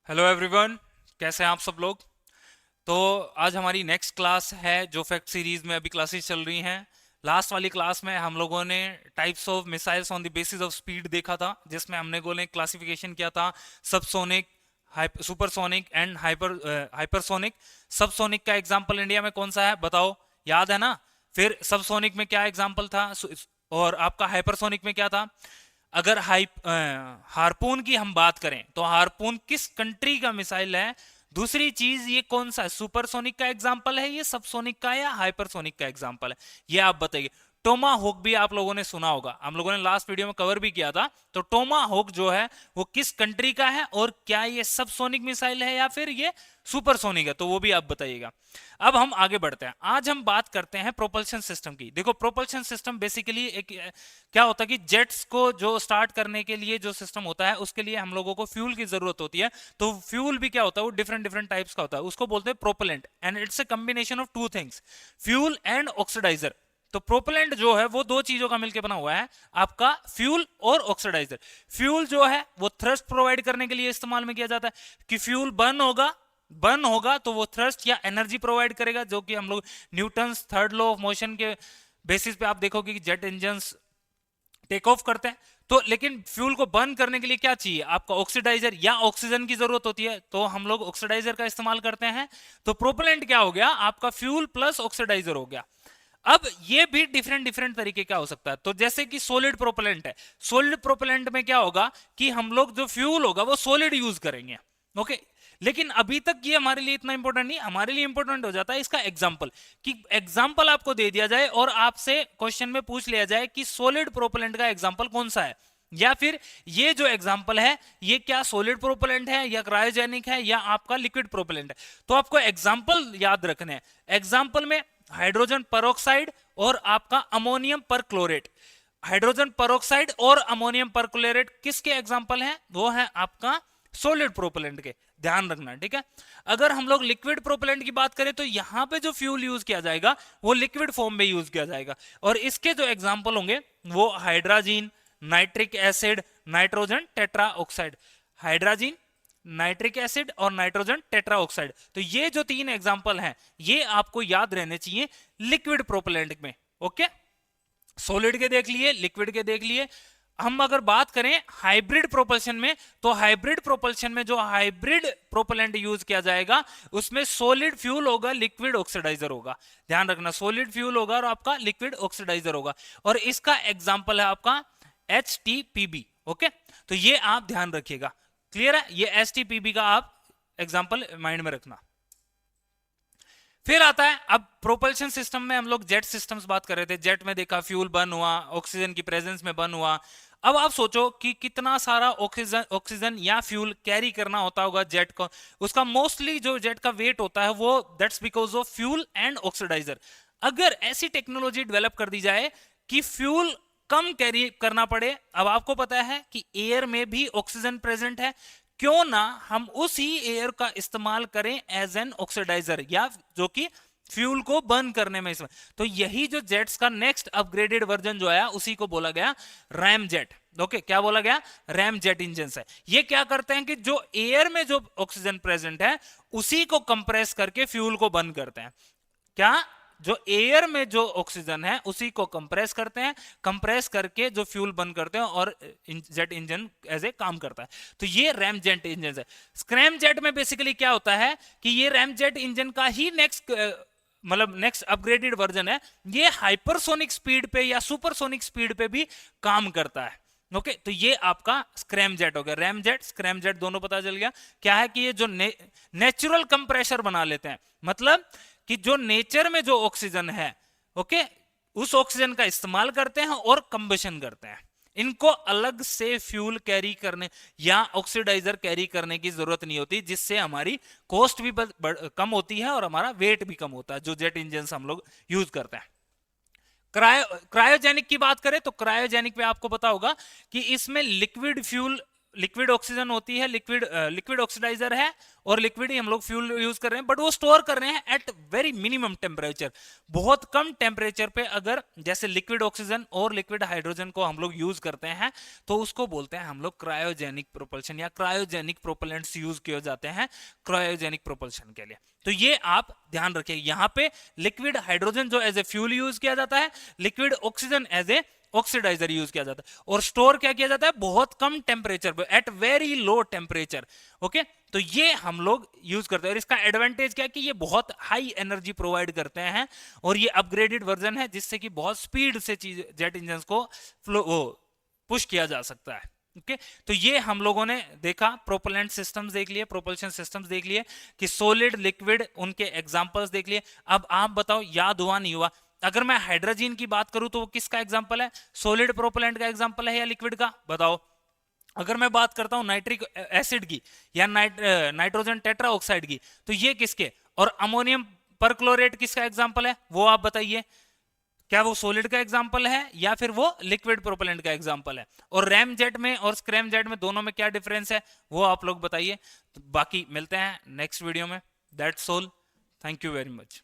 Hello everyone, कैसे हैं आप सब लोग। तो आज हमारी नेक्स्ट क्लास है जो फैक्ट सीरीज में अभी क्लासेस चल रही हैं। लास्ट वाली क्लास में हम लोगों ने types of missiles on the basis of speed देखा था, जिसमें हमने गोले क्लासिफिकेशन किया था subsonic, supersonic and hypersonic. Subsonic का एग्जांपल इंडिया में कौन सा है बताओ, याद है ना। फिर सबसोनिक में क्या एग्जांपल था, और आपका हाइपरसोनिक में क्या था। अगर हारपून की हम बात करें तो हारपून किस कंट्री का मिसाइल है। दूसरी चीज, ये कौन सा है, सुपरसोनिक का एग्जांपल है, ये सबसोनिक का या हाइपरसोनिक का एग्जांपल है, ये आप बताइए। टोमा होक भी आप लोगों ने सुना होगा, हम लोगों ने लास्ट वीडियो में कवर भी किया था। तो टोमा होक जो है वो किस कंट्री का है, और क्या ये सबसोनिक मिसाइल है या फिर ये सुपरसोनिक है, तो वो भी आप बताइएगा। अब हम आगे बढ़ते हैं, आज हम बात करते हैं प्रोपल्शन सिस्टम की। देखो, प्रोपल्शन सिस्टम बेसिकली एक क्या होता है कि जेट्स को जो स्टार्ट करने के लिए जो सिस्टम होता है, उसके लिए हम लोगों को फ्यूल की जरूरत होती है। तो फ्यूल भी क्या होता है, वो डिफरेंट डिफरेंट टाइप्स का होता है, उसको बोलते हैं propellant, and it's a combination of two things, fuel and oxidiser. तो प्रोपेलेंट जो है वो दो चीजों का मिलकर बना हुआ है, आपका फ्यूल और ऑक्सीडाइजर। फ्यूल जो है वो थ्रस्ट प्रोवाइड करने के लिए इस्तेमाल में किया जाता है कि फ्यूल बर्न होगा तो वो थ्रस्ट या एनर्जी प्रोवाइड करेगा, जो कि हम लोग Newton's third law of motion के बेसिस पे आप देखोगे कि जेट इंजन टेक ऑफ करते हैं। तो लेकिन फ्यूल को बर्न करने के लिए क्या चाहिए, आपका ऑक्सीडाइजर या ऑक्सीजन की जरूरत होती है, तो हम लोग ऑक्सीडाइजर का इस्तेमाल करते हैं। तो प्रोपेलेंट क्या हो गया, आपका फ्यूल प्लस ऑक्सीडाइजर हो गया। अब ये भी डिफरेंट डिफरेंट तरीके का हो सकता है। तो जैसे कि सॉलिड प्रोपेलेंट है, सॉलिड प्रोपेलेंट में क्या होगा कि हम लोग जो फ्यूल होगा वो सॉलिड यूज करेंगे। ओके, लेकिन अभी तक ये हमारे लिए इतना इंपॉर्टेंट नहीं, हमारे लिए इंपॉर्टेंट हो जाता है इसका एग्जाम्पल, कि एग्जाम्पल आपको दे दिया जाए और आपसे क्वेश्चन में पूछ लिया जाए कि सॉलिड प्रोपेलेंट का एग्जाम्पल कौन सा है, या फिर ये जो एग्जाम्पल है ये क्या सॉलिड प्रोपेलेंट है या क्रायोजेनिक है या आपका लिक्विड प्रोपेलेंट है। तो आपको एग्जाम्पल याद रखने हैं। एग्जाम्पल में हाइड्रोजन परऑक्साइड और आपका अमोनियम परक्लोरेट। हाइड्रोजन परऑक्साइड और अमोनियम परक्लोरेट किसके एग्जाम्पल हैं, वो है आपका सॉलिड प्रोपेलेंट के, ध्यान रखना, ठीक है। अगर हम लोग लिक्विड प्रोपेलेंट की बात करें तो यहां पे जो फ्यूल यूज किया जाएगा वो लिक्विड फॉर्म में यूज किया जाएगा, और इसके जो एग्जाम्पल होंगे वो hydrogen, nitric acid, nitrogen tetra oxide. Hydrogen, nitric acid और नाइट्रोजन टेट्रा ऑक्साइड, तो ये जो तीन एग्जाम्पल हैं ये आपको याद रहने चाहिए लिक्विड प्रोपेलेंट में। ओके, सॉलिड के देख लिए, लिक्विड के देख लिए। हम अगर बात करें हाइब्रिड प्रोपल्शन में, तो हाइब्रिड प्रोपल्शन में जो हाइब्रिड प्रोपेलेंट यूज किया जाएगा उसमें सॉलिड फ्यूल होगा, लिक्विड ऑक्सीडाइजर होगा। ध्यान रखना, सॉलिड फ्यूल होगा और आपका लिक्विड ऑक्सीडाइजर होगा, और इसका एग्जाम्पल है आपका HTPB। ओके, तो ये आप ध्यान रखिएगा, क्लियर है, ये HTPB का आप एग्जाम्पल माइंड में रखना। फिर आता है, अब प्रोपल्शन सिस्टम में हम लोग जेट सिस्टम्स बात कर रहे थे, जेट में देखा फ्यूल बर्न हुआ, ऑक्सीजन की प्रेजेंस में बर्न हुआ। अब आप सोचो कि कितना सारा ऑक्सीजन या फ्यूल कैरी करना होता होगा जेट को। उसका मोस्टली जो जेट का वेट होता है वो that's because of fuel and oxidiser. अगर ऐसी टेक्नोलॉजी डेवलप कर दी जाए कि फ्यूल कम कैरी करना पड़े, अब आपको पता है कि एयर में भी ऑक्सीजन प्रेजेंट है, क्यों ना हम उसी एयर का इस्तेमाल करें एज एन ऑक्सीडाइजर, या जो कि फ्यूल को बर्न करने में इसमें। तो यही जो जेट्स का नेक्स्ट अपग्रेडेड वर्जन जो आया उसी को बोला गया रैम जेट। ओके, क्या बोला गया, रैम जेट इंजन है। ये क्या करते हैं कि जो एयर में जो ऑक्सीजन प्रेजेंट है उसी को कंप्रेस करके फ्यूल को बर्न करते हैं। क्या, जो एयर में जो ऑक्सीजन है उसी को कंप्रेस करते हैं, कंप्रेस करके जो फ्यूल बर्न करते हैं, और जेट इंजन एज ए काम करता है। तो ये रैम जेट इंजन है। स्क्रैम जेट में बेसिकली क्या होता है कि ये रैम जेट इंजन का ही नेक्स्ट मतलब नेक्स्ट अपग्रेडेड वर्जन है। ये हाइपरसोनिक स्पीड पे या सुपरसोनिक स्पीड पे भी काम करता है। ओके, तो ये आपका स्क्रैम जेट हो गया। रैम जेट, स्क्रैम जेट दोनों पता चल गया। क्या है कि ये जो नेचुरल कंप्रेशर बना लेते हैं, मतलब कि जो नेचर में जो ऑक्सीजन है, ओके, उस ऑक्सीजन का इस्तेमाल करते हैं और कंबशन करते हैं। इनको अलग से फ्यूल कैरी करने या ऑक्सीडाइजर कैरी करने की जरूरत नहीं होती, जिससे हमारी कॉस्ट भी कम होती है और हमारा वेट भी कम होता है, जो जेट इंजन हम लोग यूज करते हैं। क्रायोजेनिक की बात करें तो क्रायोजेनिक पे आपको पता होगा कि इसमें लिक्विड फ्यूल, लिक्विड ऑक्सीजन होती है, लिक्विड ऑक्सीडाइजर है, और लिक्विड ही हम लोग फ्यूल यूज कर रहे हैं, बट वो स्टोर कर रहे हैं एट वेरी मिनिमम टेम्परेचर, बहुत कम टेम्परेचर पे। अगर जैसे लिक्विड ऑक्सीजन और लिक्विड हाइड्रोजन को हम लोग यूज करते हैं तो उसको बोलते हैं हम लोग क्रायोजेनिक प्रोपल्शन, या क्रायोजेनिक प्रोपेलेंट्स यूज किए जाते हैं क्रायोजेनिक प्रोपल्शन के लिए। तो ये आप ध्यान रखिए, यहां पे लिक्विड हाइड्रोजन जो एज ए फ्यूल यूज किया जाता है, liquid oxygen as a oxidiser use किया जाता है, और स्टोर क्या किया जाता है बहुत कम टेम्परेचर पे, at very low temperature. Okay, तो ये हम लोग यूज करते हैं, और इसका एडवांटेज क्या है कि ये बहुत हाई एनर्जी प्रोवाइड करते हैं, और ये अपग्रेडेड वर्जन है जिससे कि बहुत स्पीड से चीज जेट इंजन को पुश किया जा सकता है। ओके, तो ये हम लोगों ने देखा, प्रोपेलेंट सिस्टम्स देख लिए, प्रोपल्शन सिस्टम्स देख लिए, कि सॉलिड लिक्विड उनके एग्जांपल्स देख लिए। अब आप बताओ याद हुआ नहीं हुआ? अगर मैं हाइड्रोजन की बात करूं तो वो किसका एग्जांपल है? सॉलिड प्रोपेलेंट का एग्जांपल है या लिक्विड का? बताओ। अगर मैं बात करता हूं नाइट्रिक एसिड की या नाइट्रोजन टेट्रा ऑक्साइड की, तो ये किसके? और अमोनियम परक्लोरेट किसका एग्जांपल है? वो आप बताइए, क्या वो सॉलिड का एग्जांपल है या फिर वो लिक्विड प्रोपेलेंट का एग्जांपल है? और रैम जेट में और स्क्रैम जेट में दोनों में क्या डिफरेंस है वो आप लोग बताइए। तो बाकी मिलते हैं नेक्स्ट वीडियो में। That's all, thank you very much.